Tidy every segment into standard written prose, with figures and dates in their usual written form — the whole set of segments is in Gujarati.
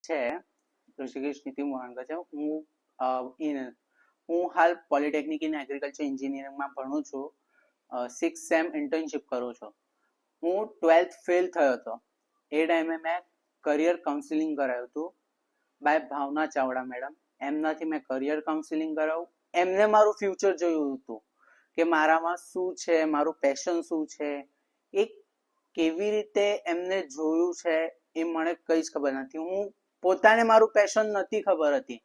છે ઋષિકેશ નીતિ મોહનકર છે. હું હાલ પોલિટેકનિક ઇન એગ્રીકલ્ચર એન્જિનિયરિંગમાં ભણું છું. 6th સેમ ઇન્ટર્નશિપ કરું છું. હું 12th ફેલ થયો હતો. એ ટાઈમે મેં કરિયર કાઉન્સિલિંગ કરાયું હતું બાય ભાવના ચાવડા મેડમ. એમનાથી મેં કરિયર કાઉન્સિલિંગ કરાવ્યું. એમને મારું ફ્યુચર જોયું હતું કે મારામાં શું છે, મારું પેશન શું છે, એ કેવી રીતે એમને જોયું છે એ મને કઈ જ ખબર નથી. હું પોતાને મારું પેશન નથી ખબર હતી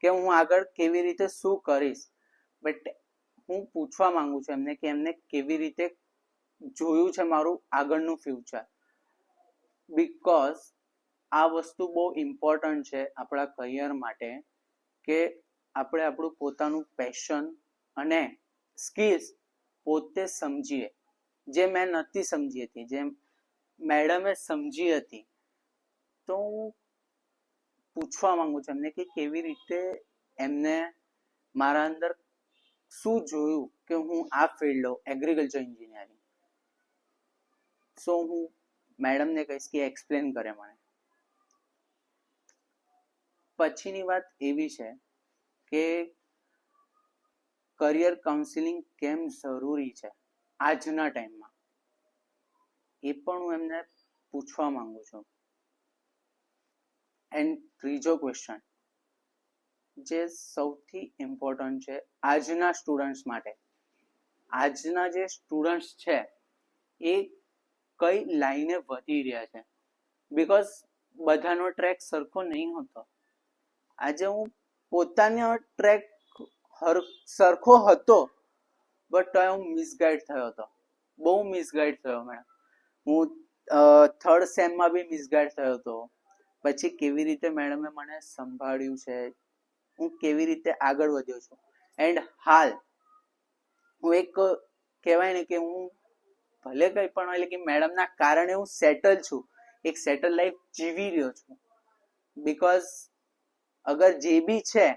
કે હું આગળ કેવી રીતે શું કરીશ. બટ હું પૂછવા માંગુ છું એમને કે એમને કેવી રીતે જોયું છે મારું આગળનું ફ્યુચર. બીકોઝ આ વસ્તુ બહુ ઇમ્પોર્ટન્ટ છે આપણા કરિયર માટે કે આપણે આપણું પોતાનું પેશન અને સ્કિલ્સ પોતે સમજીએ. જે મેં નથી સમજી હતી, જે મેડમે સમજી હતી. તો હું પૂછવા માંગુ છું એમને કે કેવી રીતે એમને મારા અંદર શું જોયું કે હું આ ફિલ્ડ લઉં, એગ્રીકલ્ચર એન્જિનિયરિંગ. સો હું મેડમને કહીશ કે એક્સપ્લેન કરે મને. પછીની વાત એવી છે કે કરિયર કાઉન્સિલિંગ કેમ જરૂરી છે આજના ટાઈમમાં, એ પણ હું એમને પૂછવા માંગુ છું. એન્ડ ત્રીજો ક્વેશ્ચન જે સૌથી ઇમ્પોર્ટન્ટ છે આજના સ્ટુડન્ટ્સ માટે. આજના જે સ્ટુડન્ટ્સ છે એ કઈ લાઈને વધી રહ્યા છે. બીકોઝ બધાનો ટ્રેક સરખો નહીં હોતો. આજે હું પોતાનો ટ્રેક સરખો હતો બટ હું મિસગાઈડ થયો હતો, બહુ મિસગાઈડ થયો મેડમ. હું 3rd સેમમાં બી મિસગાઈડ થયો હતો. પછી કેવી રીતે મેડમે મને સંભાળ્યું છે, હું કેવી રીતે આગળ વધ્યો છું. એન્ડ હાલ હું એક કહેવાય ને કે હું ભલે કંઈ પણ હોય લેકિન મેડમના કારણે હું સેટલ છું, એક સેટલ લાઈફ જીવી રહ્યો છું. બીકોઝ અગર જે બી છે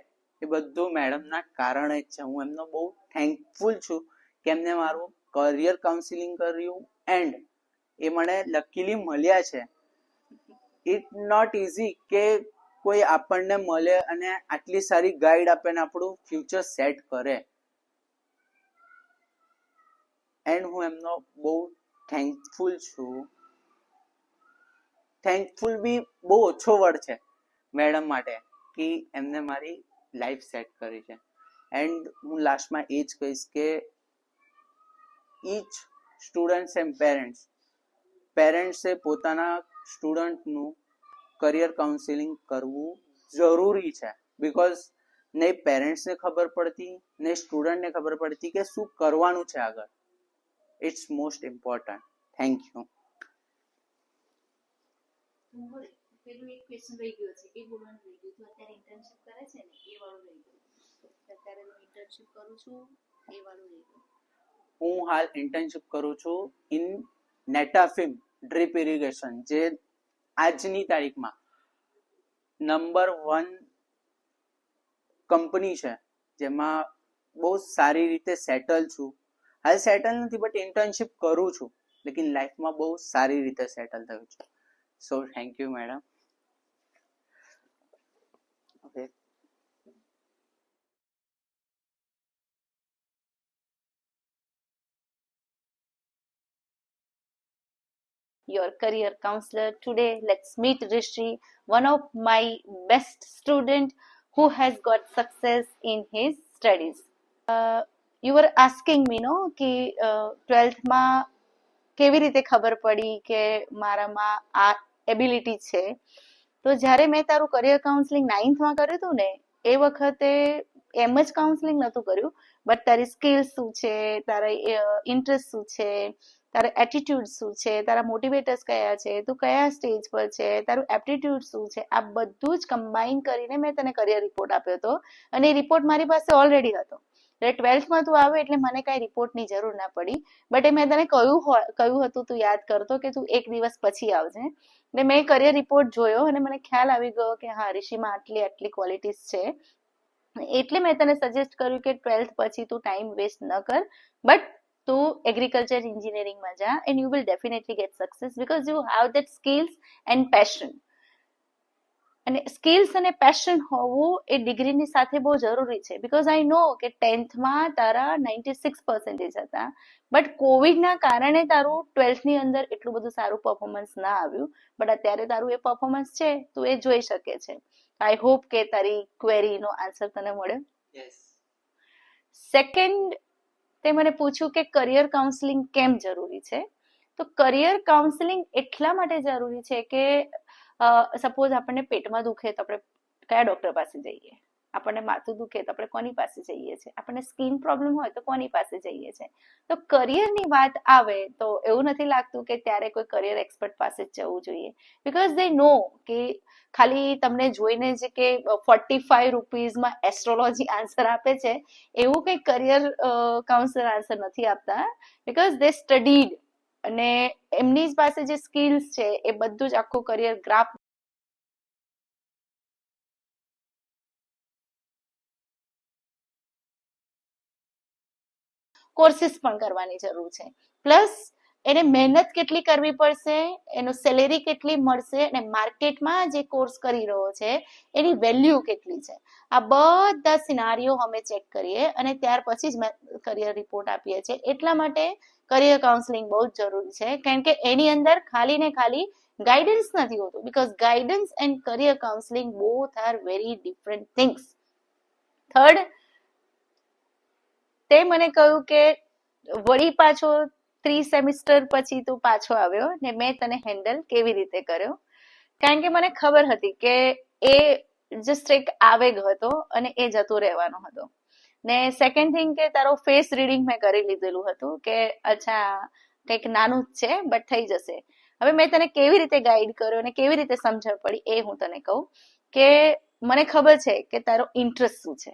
એ બધું મેડમના કારણે જ છે. હું એમનો બહુ થેન્કફુલ છું કે એમને મારું કરિયર કાઉન્સિલિંગ કર્યું એન્ડ એ મને લકીલી મળ્યા છે. ઇટ નોટ ઇઝી કે કોઈ આપણને મળે અને આટલી સારી ગાઈડ આપે ને આપણું ફ્યુચર સેટ કરે. એન્ડ હું એમનો બહુ થેન્કફુલ છું. થેન્કફુલ બી બહુ ઓછો વર્ડ છે મેડમ માટે કે એમને મારી લાઈફ સેટ કરી છે. એન્ડ હું લાસ્ટમાં એ જ કહીશ કે ઈચ સ્ટુડન્ટ્સ એન્ડ પેરેન્ટ્સે પોતાના સ્ટુડન્ટનું કરિયર કાઉન્સિલિંગ કરવું જરૂરી છે. બીકોઝ નહીં પેરેન્ટ્સને ખબર પડતી ને સ્ટુડન્ટને ખબર પડતી કે શું કરવાનું છે આગળ. It's most important. Thank you. પેલું એક ક્વેશ્ચન રહી ગયો છે એ બોલવાનું રહી ગયું. તો અત્યારે ઇન્ટર્નશિપ કરે છે ને એ વાળું રહી ગયું. અત્યારે હું ઇન્ટર્નશિપ કરું છું એ વાળું રહી ગયું. હું હાલ ઇન્ટર્નશિપ કરું છું ઇન નેટાફિમ ડ્રીપ ઇરિગેશન, જે આજની તારીખમાં નંબર 1 કંપની છે જેમાં બહુ સારી રીતે સેટલ છું. હાલ સેટલ નથી બટ ઇન્ટર્નશિપ કરું છું, લેકિન લાઈફમાં બહુ સારી રીતે સેટલ થયું છે. So thank you madam. Okay. Your career counselor today. Let's meet Rishi, one of my best student who has got success in his studies. You were asking me no કે 12th માં કેવી રીતે ખબર પડી કે મારામાં આ એબિલિટી છે. તો જ્યારે મેં તારું કરિયર કાઉન્સેલિંગ 9th માં કર્યું હતું ને એ વખતે એમ જ કાઉન્સેલિંગ નહોતું કર્યું, બટ તારી સ્કિલ શું છે, તારા ઇન્ટરેસ્ટ શું છે, તારા એટીટ્યુડ શું છે, તારા મોટિવેટર્સ કયા છે, તું કયા સ્ટેજ પર છે, તારું એપ્ટિટ્યુડ શું છે, આ બધું જ કમ્બાઈન કરીને મેં તને કરિયર રિપોર્ટ આપ્યો હતો. અને એ રિપોર્ટ મારી પાસે ઓલરેડી હતો. એટલે 12th માં તું આવે એટલે મને કાંઈ રિપોર્ટની જરૂર ના પડી. બટ એ મેં તને કહ્યું હતું, તું યાદ કરતો કે તું એક દિવસ પછી આવજે. એટલે મેં કરિયર રિપોર્ટ જોયો અને મને ખ્યાલ આવી ગયો કે હા ઋષિમાં આટલી ક્વોલિટીઝ છે. એટલે મેં તને સજેસ્ટ કર્યું કે 12th પછી તું ટાઈમ વેસ્ટ ન કર, બટ તું એગ્રીકલ્ચર એન્જિનિયરિંગમાં જા and you will definitely get success because you have that skills and passion. અને સ્કિલ્સ અને પેશન હોવું એ ડિગ્રીની સાથે બહુ જરૂરી છે. બીકોઝ આઈ નો કે 10th તારા 96% હતા, બટ કોવિડના કારણે તારું 12th અંદર એટલું બધું સારું પરફોર્મન્સ ના આવ્યું, બટ અત્યારે તારું એ પરફોર્મન્સ છે, તું એ જોઈ શકે છે. આઈ હોપ કે તારી ક્વેરીનો આન્સર તને મળ્યો. યસ. સેકન્ડ, તે મને પૂછ્યું કે કરિયર કાઉન્સેલિંગ કેમ જરૂરી છે. તો કરિયર કાઉન્સેલિંગ એટલા માટે જરૂરી છે કે સપોઝ આપણને પેટમાં દુખે તો આપણે કયા ડોક્ટર પાસે જઈએ, આપણને માથું દુખે તો આપણે કોની પાસે જઈએ છીએ, આપણને સ્કિન પ્રોબ્લેમ હોય તો કોની પાસે જઈએ છીએ. તો કરિયરની વાત આવે તો એવું નથી લાગતું કે ત્યારે કોઈ કરિયર એક્સપર્ટ પાસે જ જવું જોઈએ, બીકોઝ દે નો કે ખાલી તમને જોઈને જ કે 45 રૂપીઝમાં એસ્ટ્રોલોજી આન્સર આપે છે, એવું કંઈ કરિયર કાઉન્સલર આન્સર નથી આપતા, બીકોઝ દે સ્ટડીડ અને એમની પાસે જે સ્કિલ્સ છે એ બધું જ આખું કરિયર ગ્રાફ કોર્સિસ પણ કરવાની જરૂર છે. પ્લસ એને મહેનત કેટલી કરવી પડશે, એનો સેલેરી કેટલી મળશે, અને માર્કેટમાં જે કોર્સ કરી રહ્યો છે એની વેલ્યુ કેટલી છે, આ બધા સિનારીઓ અમે ચેક કરીએ અને ત્યાર પછી જ કરિયર રિપોર્ટ આપીએ છીએ. એટલા માટે કરિયર કાઉન્સેલિંગ બહુ જ જરૂરી છે, કારણ કે એની અંદર ખાલી ને ખાલી ગાઈડન્સ નથી હોતું, because guidance and career counselling both are very different things. Third, તે મને કહ્યું કે વળી પાછો 3 સેમિસ્ટર પછી તું પાછો આવ્યો ને મેં તને હેન્ડલ કેવી રીતે કર્યો, કારણ કે મને ખબર હતી કે એ જસ્ટ એક આવેગ હતો અને એ જતો રહેવાનો હતો. ને સેકન્ડ થિંગ કે તારો ફેસ રીડિંગ મેં કરી લીધેલું હતું કે અચ્છા કંઈક નાનું જ છે બટ થઈ જશે. હવે મેં તને કેવી રીતે ગાઈડ કર્યો અને કેવી રીતે સમજણ પડી એ હું તને કહું કે મને ખબર છે કે તારો ઇન્ટરેસ્ટ શું છે,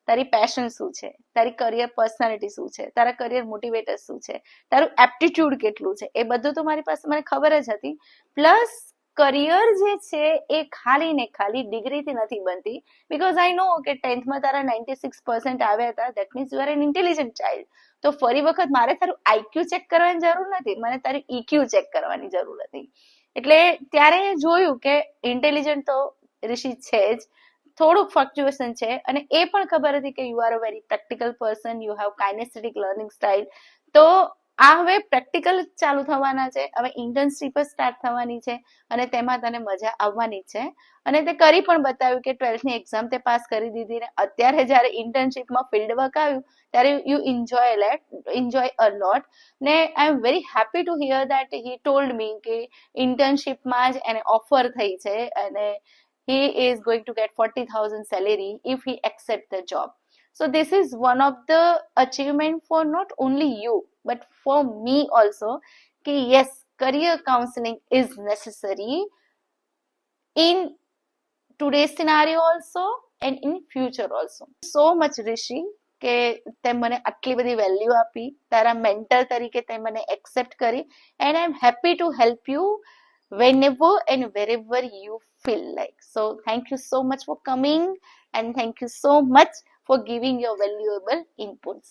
તારી પેશન શું છે, તારી કરિયર પર્સનાલિટી શું છે, તારા કરિયર મોટિવેટર શું છે, તારું એપ્ટિટ્યુડ કેટલું છે, એ બધું તો મારી પાસે મને ખબર જ હતી. પ્લસ કરિયર જે છે એ ખાલી ને ખાલી ડિગ્રીથી નથી બનતી, બીકોઝ આઈ નો કે 10thમાં તારા 96% આવ્યા હતા, that means you are an intelligent child. તો ફરી વખત મારે તારું આઈક્યુ ચેક કરવાની જરૂર નથી, મને તારી ઈક્યુ ચેક કરવાની જરૂર હતી. એટલે ત્યારે જોયું કે ઇન્ટેલિજન્ટ તો ઋષિ છે જ, થોડુંક ફ્લક્ચ્યુએશન છે, અને એ પણ ખબર હતી કે you are a very practical person, you have kinaesthetic learning style. તો આ હવે પ્રેક્ટિકલ ચાલુ થવાના છે, હવે ઇન્ટર્નશીપ સ્ટાર્ટ થવાની છે અને તેમાં તને મજા આવવાની છે. અને તે કરી પણ બતાવ્યું કે 12thની એક્ઝામ તે પાસ કરી દીધી, ને અત્યારે જ્યારે ઇન્ટર્નશીપમાં ફિલ્ડ વર્ક આવ્યું ત્યારે યુ એન્જોય અ લોટ. ને I am very happy to hear that he told me કે ઇન્ટર્નશીપમાં જ એને ઓફર થઈ છે અને he is going to get 40,000 salary if he accept the job. So this is one of the achievement for not only you but for me also, कि yes, career counseling is necessary in today's scenario also and in future also. So much Rishi કે તે મને આટલી બધી વેલ્યુ આપી, તારા મેન્ટર તરીકે તે મને એક્સેપ્ટ કરી, and I'm happy to help you whenever and wherever you feel like. So thank you so much for coming and thank you so much for giving your valuable inputs.